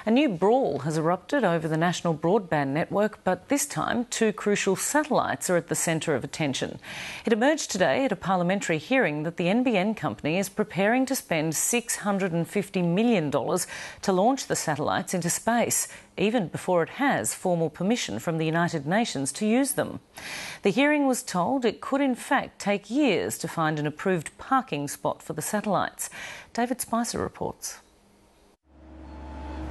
A new brawl has erupted over the National Broadband Network, but this time two crucial satellites are at the centre of attention. It emerged today at a parliamentary hearing that the NBN company is preparing to spend $650 million to launch the satellites into space, even before it has formal permission from the United Nations to use them. The hearing was told it could in fact take years to find an approved parking spot for the satellites. David Spicer reports.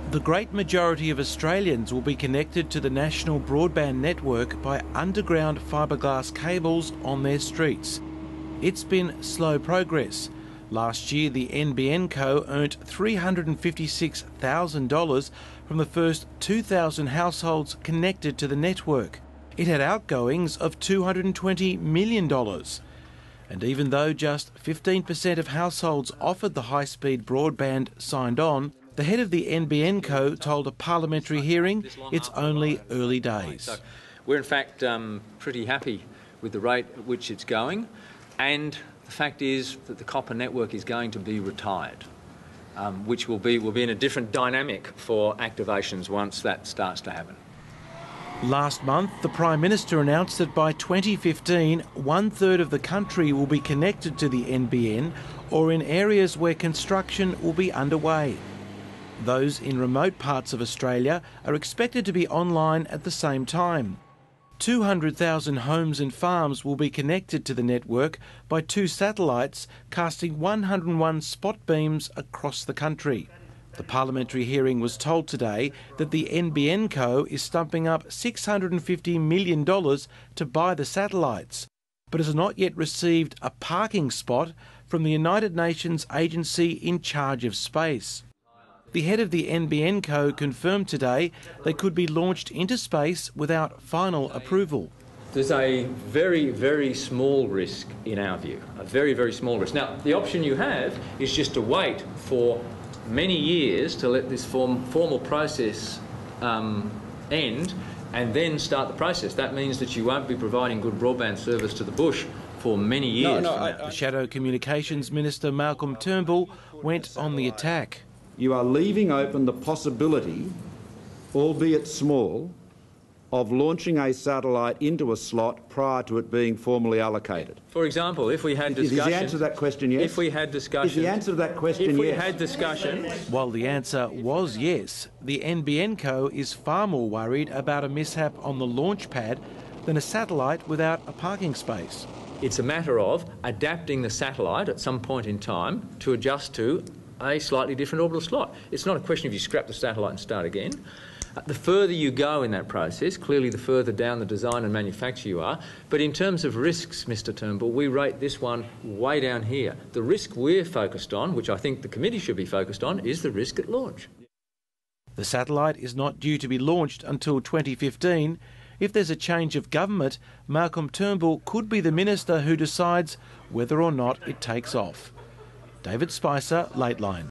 The great majority of Australians will be connected to the National Broadband Network by underground fiberglass cables on their streets. It's been slow progress. Last year, the NBN Co earned $356,000 from the first 2,000 households connected to the network. It had outgoings of $220 million. And even though just 15% of households offered the high-speed broadband signed on, the head of the NBN Co told a parliamentary hearing it's only early days. So we're in fact pretty happy with the rate at which it's going, and the fact is that the copper network is going to be retired, which will be in a different dynamic for activations once that starts to happen. Last month, the Prime Minister announced that by 2015, 1/3 of the country will be connected to the NBN or in areas where construction will be underway. Those in remote parts of Australia are expected to be online at the same time. 200,000 homes and farms will be connected to the network by two satellites, casting 101 spot beams across the country. The parliamentary hearing was told today that the NBN Co is stumping up $650 million to buy the satellites, but has not yet received a parking spot from the United Nations agency in charge of space. The head of the NBN Co confirmed today they could be launched into space without final approval. There's a very, very small risk in our view, a very, very small risk. Now, the option you have is just to wait for many years to let this formal process end and then start the process. That means that you won't be providing good broadband service to the bush for many years. The Shadow Communications Minister Malcolm Turnbull went on the attack. You are leaving open the possibility, albeit small, of launching a satellite into a slot prior to it being formally allocated. For example, if we had discussion... Is the answer to that question yes? If we had discussion... Is the answer to that question yes? If we had discussion... While the answer was yes, the NBN Co is far more worried about a mishap on the launch pad than a satellite without a parking space. It's a matter of adapting the satellite at some point in time to adjust to a slightly different orbital slot. It's not a question of you scrap the satellite and start again. The further you go in that process, clearly the further down the design and manufacture you are. But in terms of risks, Mr Turnbull, we rate this one way down here. The risk we're focused on, which I think the committee should be focused on, is the risk at launch. The satellite is not due to be launched until 2015. If there's a change of government, Malcolm Turnbull could be the minister who decides whether or not it takes off. David Spicer, Lateline.